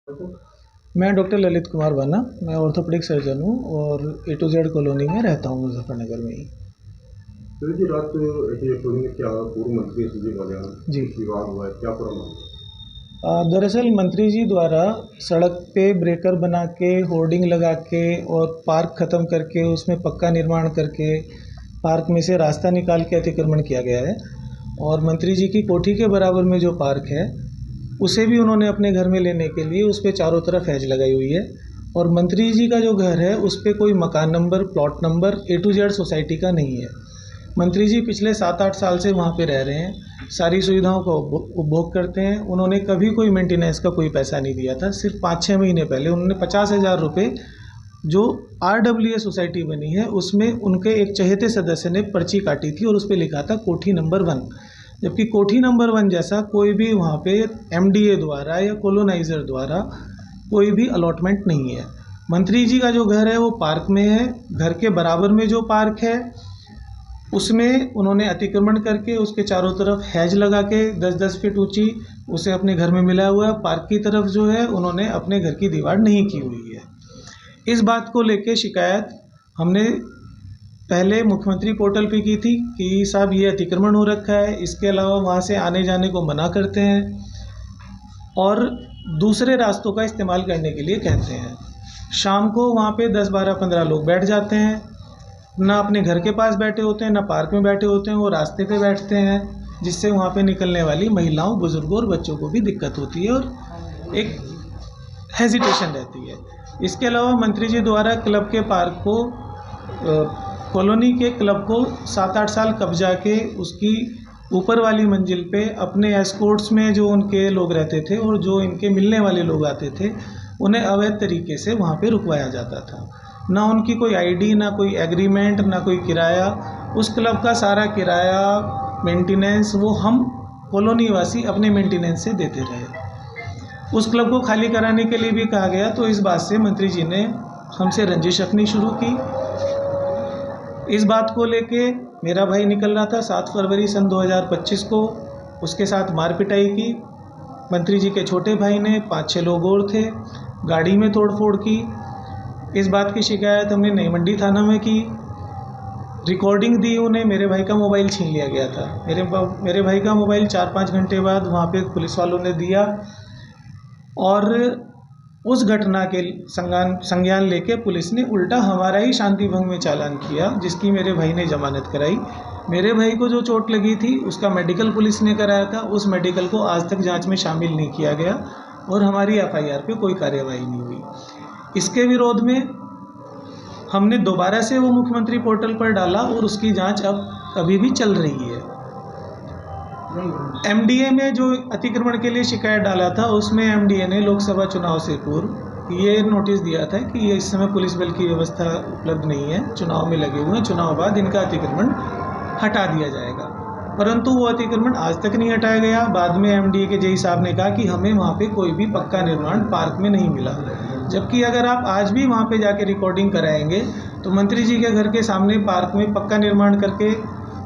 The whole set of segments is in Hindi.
मैं डॉक्टर ललित कुमार बाना। मैं ऑर्थोपेडिक सर्जन हूँ और ए टू जेड कॉलोनी में रहता हूँ, मुजफ्फरनगर में ही। तो जी रात ये कॉलोनी में क्या पूर्व मंत्री सुरजेवाला जी, कुछ विवाद हुआ है, क्या पूरा मामला? दरअसल मंत्री जी द्वारा सड़क पे ब्रेकर बना के, होर्डिंग लगा के और पार्क ख़त्म करके उसमें पक्का निर्माण करके पार्क में से रास्ता निकाल के अतिक्रमण किया गया है। और मंत्री जी की कोठी के बराबर में जो पार्क है उसे भी उन्होंने अपने घर में लेने के लिए उस पे चारों तरफ हैज लगाई हुई है। और मंत्री जी का जो घर है उस पे कोई मकान number, plot number A to Z society का नहीं है। मंत्री जी पिछले 7-8 साल से वहाँ पे रह रहे हैं, सारी सुविधाओं का उपभोग करते हैं। उन्होंने कभी कोई मेंटेनेंस का कोई पैसा नहीं दिया था। सिर्फ 5-6 महीने पहले उन्होंने 50,000 रुपये जो RWA सोसाइटी बनी है उसमें उनके एक चहेते सदस्य ने पर्ची काटी थी और उस पर लिखा था कोठी नंबर 1। जबकि कोठी नंबर 1 जैसा कोई भी वहाँ पे MDA द्वारा या कॉलोनाइज़र द्वारा कोई भी अलॉटमेंट नहीं है। मंत्री जी का जो घर है वो पार्क में है। घर के बराबर में जो पार्क है उसमें उन्होंने अतिक्रमण करके उसके चारों तरफ हैज लगा के 10-10 फीट ऊंची उसे अपने घर में मिला हुआ है। पार्क की तरफ जो है उन्होंने अपने घर की दीवार नहीं की हुई है। इस बात को लेके शिकायत हमने पहले मुख्यमंत्री पोर्टल पे की थी कि साहब ये अतिक्रमण हो रखा है, इसके अलावा वहाँ से आने जाने को मना करते हैं और दूसरे रास्तों का इस्तेमाल करने के लिए कहते हैं। शाम को वहाँ पे 10-12-15 लोग बैठ जाते हैं, ना अपने घर के पास बैठे होते हैं ना पार्क में बैठे होते हैं, वो रास्ते पे बैठते हैं, जिससे वहाँ पे निकलने वाली महिलाओं, बुजुर्गों और बच्चों को भी दिक्कत होती है और एक हेजिटेशन रहती है। इसके अलावा मंत्री जी द्वारा क्लब के पार्क को कॉलोनी के क्लब को 7-8 साल कब्जा के उसकी ऊपर वाली मंजिल पे अपने एस्कॉर्ट्स में जो उनके लोग रहते थे और जो इनके मिलने वाले लोग आते थे उन्हें अवैध तरीके से वहाँ पे रुकवाया जाता था। ना उनकी कोई ID, ना कोई एग्रीमेंट, ना कोई किराया। उस क्लब का सारा किराया, मेंटेनेंस वो हम कॉलोनी वासी अपने मेंटेनेंस से देते रहे। उस क्लब को खाली कराने के लिए भी कहा गया तो इस बात से मंत्री जी ने हमसे रंजिश रखनी शुरू की। इस बात को लेके मेरा भाई निकल रहा था 7 फरवरी सन 2025 को, उसके साथ मार पिटाई की। मंत्री जी के छोटे भाई ने, 5-6 लोग और थे, गाड़ी में तोड़फोड़ की। इस बात की शिकायत हमने नई मंडी थाना में की, रिकॉर्डिंग दी उन्हें। मेरे भाई का मोबाइल छीन लिया गया था। मेरे भाई का मोबाइल 4-5 घंटे बाद वहाँ पे पुलिस वालों ने दिया और उस घटना के संज्ञान लेके पुलिस ने उल्टा हमारा ही शांति भंग में चालान किया, जिसकी मेरे भाई ने जमानत कराई। मेरे भाई को जो चोट लगी थी उसका मेडिकल पुलिस ने कराया था, उस मेडिकल को आज तक जांच में शामिल नहीं किया गया और हमारी FIR पे कोई कार्यवाही नहीं हुई। इसके विरोध में हमने दोबारा से वो मुख्यमंत्री पोर्टल पर डाला और उसकी जांच अब अभी भी चल रही है। MDA में जो अतिक्रमण के लिए शिकायत डाला था उसमें MDA ने लोकसभा चुनाव से पूर्व ये नोटिस दिया था कि ये इस समय पुलिस बल की व्यवस्था उपलब्ध नहीं है, चुनाव में लगे हुए हैं, चुनाव बाद इनका अतिक्रमण हटा दिया जाएगा। परंतु वो अतिक्रमण आज तक नहीं हटाया गया। बाद में MDA के JE साहब ने कहा कि हमें वहाँ पे कोई भी पक्का निर्माण पार्क में नहीं मिला। जबकि अगर आप आज भी वहाँ पे जाके रिकॉर्डिंग कराएंगे तो मंत्री जी के घर के सामने पार्क में पक्का निर्माण करके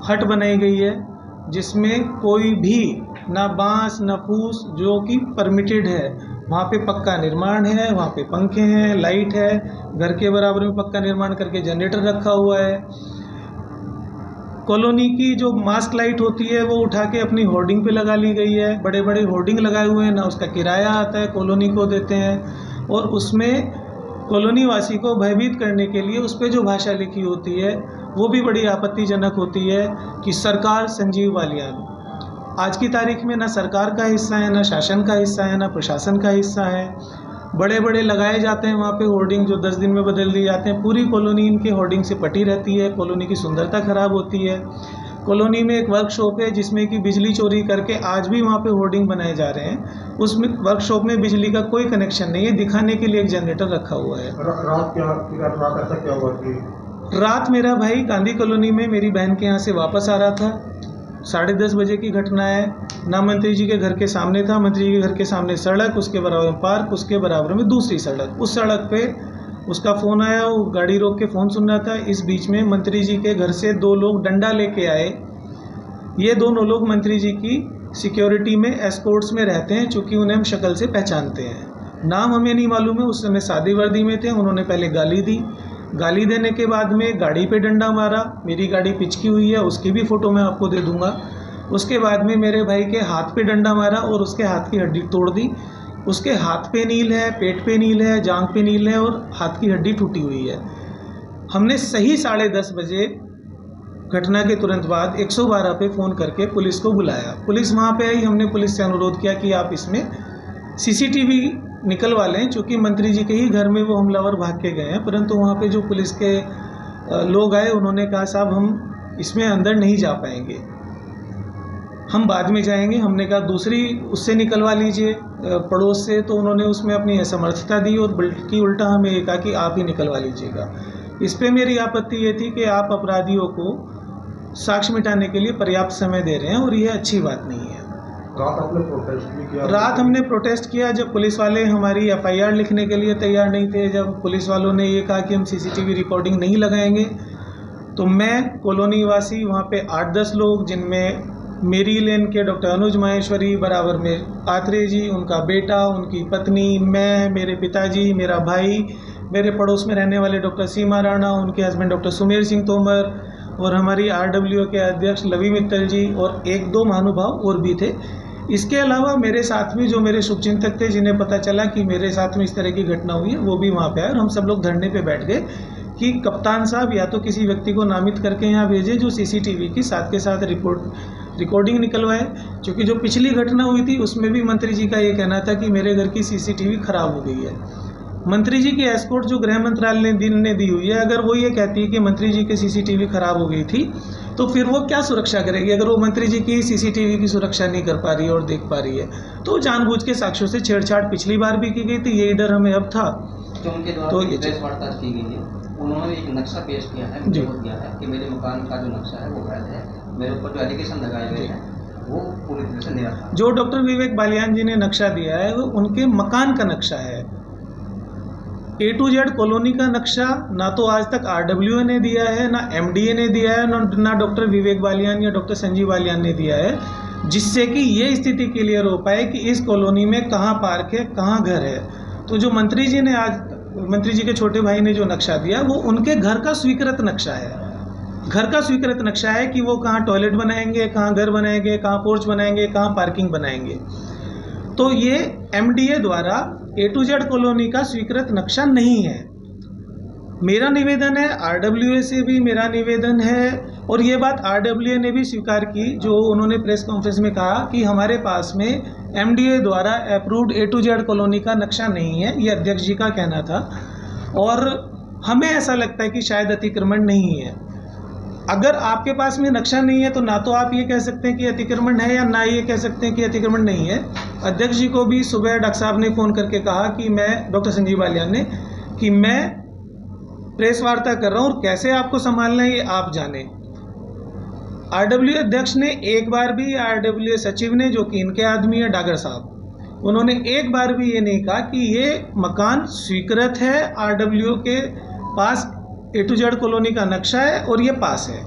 हट बनाई गई है, जिसमें कोई भी ना बांस ना फूस जो कि परमिटेड है। वहाँ पे पक्का निर्माण है, वहाँ पे पंखे हैं, लाइट है, घर के बराबर में पक्का निर्माण करके जनरेटर रखा हुआ है। कॉलोनी की जो मास्क लाइट होती है वो उठा के अपनी होर्डिंग पे लगा ली गई है। बड़े बड़े होर्डिंग लगाए हुए हैं, ना उसका किराया आता है, कॉलोनी को देते हैं और उसमें कॉलोनी वासी को भयभीत करने के लिए उस पर जो भाषा लिखी होती है वो भी बड़ी आपत्तिजनक होती है कि सरकार संजीव बालियान। आज की तारीख में ना सरकार का हिस्सा है, ना शासन का हिस्सा है, ना प्रशासन का हिस्सा है। बड़े बड़े लगाए जाते हैं वहाँ पे होर्डिंग जो 10 दिन में बदल दिए जाते हैं। पूरी कॉलोनी इनके होर्डिंग से पटी रहती है, कॉलोनी की सुंदरता खराब होती है। कॉलोनी में एक वर्कशॉप है जिसमें कि बिजली चोरी करके आज भी वहाँ पे होर्डिंग बनाए जा रहे हैं। उस वर्कशॉप में बिजली का कोई कनेक्शन नहीं है, दिखाने के लिए एक जनरेटर रखा हुआ है। रात ऐसा क्या हुआ कि रात मेरा भाई गांधी कॉलोनी में मेरी बहन के यहाँ से वापस आ रहा था। 10:30 बजे की घटना है। ना मंत्री जी के घर के सामने था, मंत्री जी के घर के सामने सड़क, उसके बराबर में पार्क, उसके बराबर में दूसरी सड़क। उस सड़क पे उसका फ़ोन आया, वो गाड़ी रोक के फ़ोन सुन रहा था। इस बीच में मंत्री जी के घर से 2 लोग डंडा लेके आए। ये दोनों लोग मंत्री जी की सिक्योरिटी में एस्कॉर्ट्स में रहते हैं, चूँकि उन्हें हम शक्ल से पहचानते हैं। नाम हमें नहीं मालूम है। उस समय सादी वर्दी में थे। उन्होंने पहले गाली दी, गाली देने के बाद में गाड़ी पे डंडा मारा। मेरी गाड़ी पिचकी हुई है, उसकी भी फ़ोटो मैं आपको दे दूँगा। उसके बाद में मेरे भाई के हाथ पे डंडा मारा और उसके हाथ की हड्डी तोड़ दी। उसके हाथ पे नील है, पेट पे नील है, जांघ पे नील है और हाथ की हड्डी टूटी हुई है। हमने सही 10:30 बजे घटना के तुरंत बाद 112 पे फ़ोन करके पुलिस को बुलाया। पुलिस वहाँ पे आई। हमने पुलिस से अनुरोध किया कि आप इसमें सीसीटीवी निकलवा लें, चूँकि मंत्री जी के ही घर में वो हमलावर भाग के गए हैं। परंतु वहाँ पे जो पुलिस के लोग आए, उन्होंने कहा साहब हम इसमें अंदर नहीं जा पाएंगे, हम बाद में जाएंगे। हमने कहा दूसरी उससे निकलवा लीजिए पड़ोस से, तो उन्होंने उसमें अपनी असमर्थता दी और बल्कि उल्टा हमें ये कहा कि आप ही निकलवा लीजिएगा। इस पे मेरी आपत्ति ये थी कि आप अपराधियों को साक्ष्य मिटाने के लिए पर्याप्त समय दे रहे हैं और ये अच्छी बात नहीं है। रात आपने प्रोटेस्ट भी किया? रात हमने प्रोटेस्ट किया जब पुलिस वाले हमारी एफआईआर लिखने के लिए तैयार नहीं थे। जब पुलिस वालों ने ये कहा कि हम सीसीटीवी रिकॉर्डिंग नहीं लगाएंगे, तो मैं कॉलोनी वासी वहाँ पे 8-10 लोग, जिनमें मेरी लेन के डॉक्टर अनुज माहेश्वरी, बराबर में आत्रे जी, उनका बेटा, उनकी पत्नी, मैं, मेरे पिताजी, मेरा भाई, मेरे पड़ोस में रहने वाले डॉक्टर सीमा राणा, उनके हस्बैंड डॉक्टर सुमेर सिंह तोमर और हमारी आरडब्ल्यू के अध्यक्ष लवी मित्तल जी और 1-2 महानुभाव और भी थे। इसके अलावा मेरे साथ में जो मेरे शुभचिंतक थे, जिन्हें पता चला कि मेरे साथ में इस तरह की घटना हुई है, वो भी वहाँ पे आए और हम सब लोग धरने पे बैठ गए कि कप्तान साहब या तो किसी व्यक्ति को नामित करके यहाँ भेजें जो सीसीटीवी की साथ के साथ रिकॉर्डिंग निकलवाए। क्योंकि जो पिछली घटना हुई थी उसमें भी मंत्री जी का ये कहना था कि मेरे घर की सीसीटीवी खराब हो गई है। मंत्री जी की एस्कॉर्ट जो गृह मंत्रालय ने दी हुई है, अगर वो ये कहती है कि मंत्री जी की सीसीटीवी खराब हो गई थी, तो फिर वो क्या सुरक्षा करेगी? अगर वो मंत्री जी की सीसीटीवी की सुरक्षा नहीं कर पा रही है और देख पा रही है, तो जानबूझ के साक्ष्यों से छेड़छाड़ पिछली बार भी की गई थी। यही डर हमें अब था। तो उनके द्वारा प्रेस वार्ता की गई है, उन्होंने एक नक्शा पेश किया है, मुझे दिया है कि मेरे मकान का जो नक्शा है वो वैध है, मेरे ऊपर जो एलिगेशन लगाए गए हैं वो पूरी तरह से निराधार। जो डॉक्टर विवेक बालियान जी ने नक्शा दिया है वो उनके मकान का नक्शा है। A to Z कॉलोनी का नक्शा ना तो आज तक RWA ने दिया है, ना MDA ने दिया है, ना डॉक्टर विवेक बालियान या डॉक्टर संजीव बालियान ने दिया है, जिससे कि ये स्थिति क्लियर हो पाए कि इस कॉलोनी में कहाँ पार्क है, कहाँ घर है। तो जो मंत्री जी ने आज मंत्री जी के छोटे भाई ने जो नक्शा दिया, वो उनके घर का स्वीकृत नक्शा है। घर का स्वीकृत नक्शा है कि वो कहाँ टॉयलेट बनाएंगे, कहाँ घर बनाएंगे, कहाँ पोर्च बनाएंगे, कहाँ पार्किंग बनाएंगे। तो ये MDA द्वारा A to Z कॉलोनी का स्वीकृत नक्शा नहीं है। मेरा निवेदन है, RWA से भी मेरा निवेदन है, और ये बात RWA ने भी स्वीकार की, जो उन्होंने प्रेस कॉन्फ्रेंस में कहा कि हमारे पास में MDA द्वारा approved A to Z colony का नक्शा नहीं है। ये अध्यक्ष जी का कहना था और हमें ऐसा लगता है कि शायद अतिक्रमण नहीं है। अगर आपके पास में नक्शा नहीं है तो ना तो आप ये कह सकते हैं कि अतिक्रमण है, या ना ये कह सकते हैं कि अतिक्रमण नहीं है। अध्यक्ष जी को भी सुबह डॉक्टर साहब ने फ़ोन करके कहा कि मैं, डॉक्टर संजीव बालियान ने, कि मैं प्रेस वार्ता कर रहा हूँ और कैसे आपको संभालना है ये आप जाने। RWA अध्यक्ष ने एक बार भी, RWA सचिव ने, जो कि इनके आदमी है डागर साहब, उन्होंने एक बार भी ये नहीं कहा कि ये मकान स्वीकृत है, RWA के पास A to Z कॉलोनी का नक्शा है और ये पास है।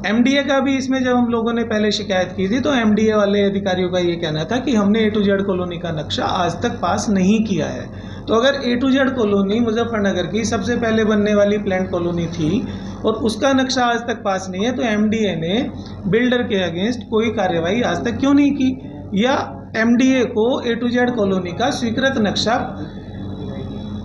MDA का भी इसमें जब हम लोगों ने पहले शिकायत की थी तो MDA वाले अधिकारियों का ये कहना था कि हमने A to Z कॉलोनी का नक्शा आज तक पास नहीं किया है। तो अगर A to Z colony Muzaffarnagar की सबसे पहले बनने वाली प्लांट कॉलोनी थी और उसका नक्शा आज तक पास नहीं है, तो MDA ने बिल्डर के अगेंस्ट कोई कार्रवाई आज तक क्यों नहीं की, या MDA को A to Z कॉलोनी का स्वीकृत नक्शा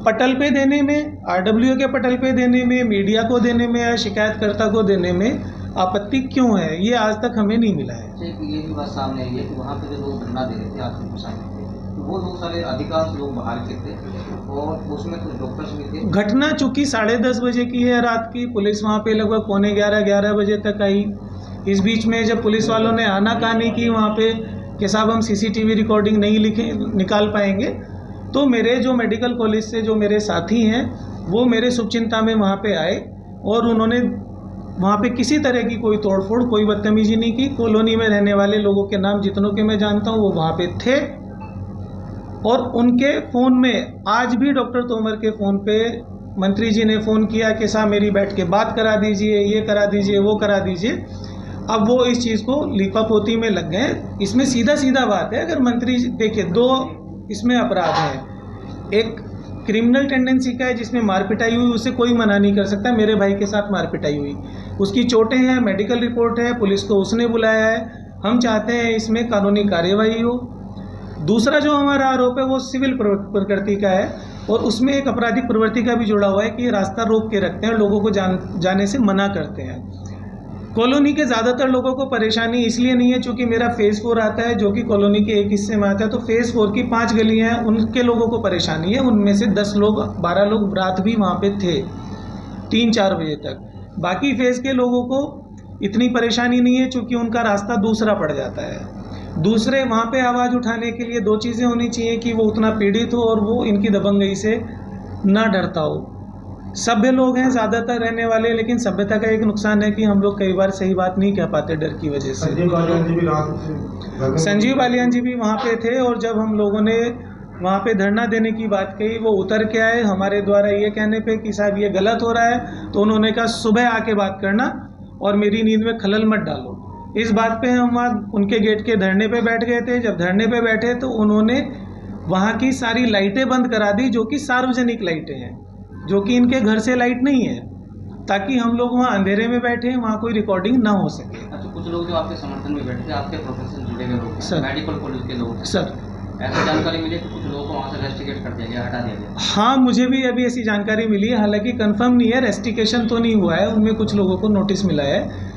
पटल पे देने में, RWA के पटल पे देने में, मीडिया को देने में या शिकायतकर्ता को देने में आपत्ति क्यों है, ये आज तक हमें नहीं मिला है। ये भी बात सामने आई है कि वहाँ पे जो लोग धरना दे रहे थे आपके प्रशासन थे, तो वो लोग सारे अधिकांश लोग बाहर के थे और उसमें कुछ डॉक्टर्स भी थे। घटना चूँकि 10:30 बजे की है रात की, पुलिस वहाँ पे लगभग 11:45 बजे तक आई। इस बीच में जब पुलिस वालों ने आनाकानी की वहाँ पे कि साहब हम CCTV रिकॉर्डिंग नहीं निकाल पाएंगे, तो मेरे जो मेडिकल कॉलेज से जो मेरे साथी हैं वो मेरे शुभचिंता में वहाँ पे आए और उन्होंने वहाँ पे किसी तरह की कोई तोड़फोड़, कोई बदतमीजी नहीं की। कॉलोनी में रहने वाले लोगों के नाम जितनों के मैं जानता हूँ वो वहाँ पे थे और उनके फ़ोन में आज भी डॉक्टर तोमर के फ़ोन पे मंत्री जी ने फ़ोन किया कि साहब मेरी बैठ के बात करा दीजिए, ये करा दीजिए, वो करा दीजिए। अब वो इस चीज़ को लीपापोती में लग गए। इसमें सीधा सीधा बात है, अगर मंत्री, देखिए 2 इसमें अपराध हैं। एक क्रिमिनल टेंडेंसी का है जिसमें मार पिटाई हुई, उसे कोई मना नहीं कर सकता। मेरे भाई के साथ मार पिटाई हुई, उसकी चोटें हैं, मेडिकल रिपोर्ट है, पुलिस को उसने बुलाया है। हम चाहते हैं इसमें कानूनी कार्यवाही हो। दूसरा जो हमारा आरोप है वो सिविल प्रकृति का है और उसमें एक आपराधिक प्रवृत्ति का भी जुड़ा हुआ है कि रास्ता रोक के रखते हैं, लोगों को जाने से मना करते हैं। कॉलोनी के ज़्यादातर लोगों को परेशानी इसलिए नहीं है क्योंकि मेरा फेज़ 4 आता है जो कि कॉलोनी के एक हिस्से में आता है, तो फेज़ 4 की 5 गलियां हैं, उनके लोगों को परेशानी है। उनमें से 10 लोग 12 लोग रात भी वहाँ पे थे 3-4 बजे तक। बाकी फेज़ के लोगों को इतनी परेशानी नहीं है क्योंकि उनका रास्ता दूसरा पड़ जाता है। दूसरे वहाँ पे आवाज़ उठाने के लिए 2 चीज़ें होनी चाहिए कि वो उतना पीड़ित हो और वो इनकी दबंगई से ना डरता हो। सभ्य लोग हैं ज़्यादातर रहने वाले, लेकिन सभ्यता का एक नुकसान है कि हम लोग कई बार सही बात नहीं कह पाते डर की वजह से। संजीव बालियान जी भी वहाँ पे थे और जब हम लोगों ने वहाँ पे धरना देने की बात कही, वो उतर के आए हमारे द्वारा ये कहने पे कि साहब ये गलत हो रहा है, तो उन्होंने कहा सुबह आके बात करना और मेरी नींद में खलल मत डालो। इस बात पे हम वहाँ उनके गेट के धरने पे बैठ गए थे। जब धरने पे बैठे तो उन्होंने वहाँ की सारी लाइटें बंद करा दी जो कि सार्वजनिक लाइटें हैं, जो कि इनके घर से लाइट नहीं है, ताकि हम लोग वहाँ अंधेरे में बैठे, वहाँ कोई रिकॉर्डिंग ना हो सके। अच्छा, कुछ लोग जो आपके समर्थन में बैठे थे, आपके प्रोफेशन जुड़े हुए लोग, सर, मेडिकल कॉलेज के लोग, सर, ऐसी जानकारी मिली कि कुछ लोगों को वहाँ से रेस्ट्रिकेट कर दिया गया, हटा दिया गया? हाँ, मुझे भी अभी ऐसी जानकारी मिली है, हालांकि कंफर्म नहीं है, रेस्ट्रिकेशन तो नहीं हुआ है। उनमें कुछ लोगों को नोटिस मिला है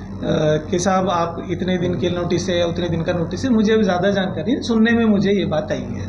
कि साहब आप इतने दिन के नोटिस है या उतने दिन का नोटिस है। मुझे ज़्यादा जानकारी सुनने में मुझे ये बात आई है।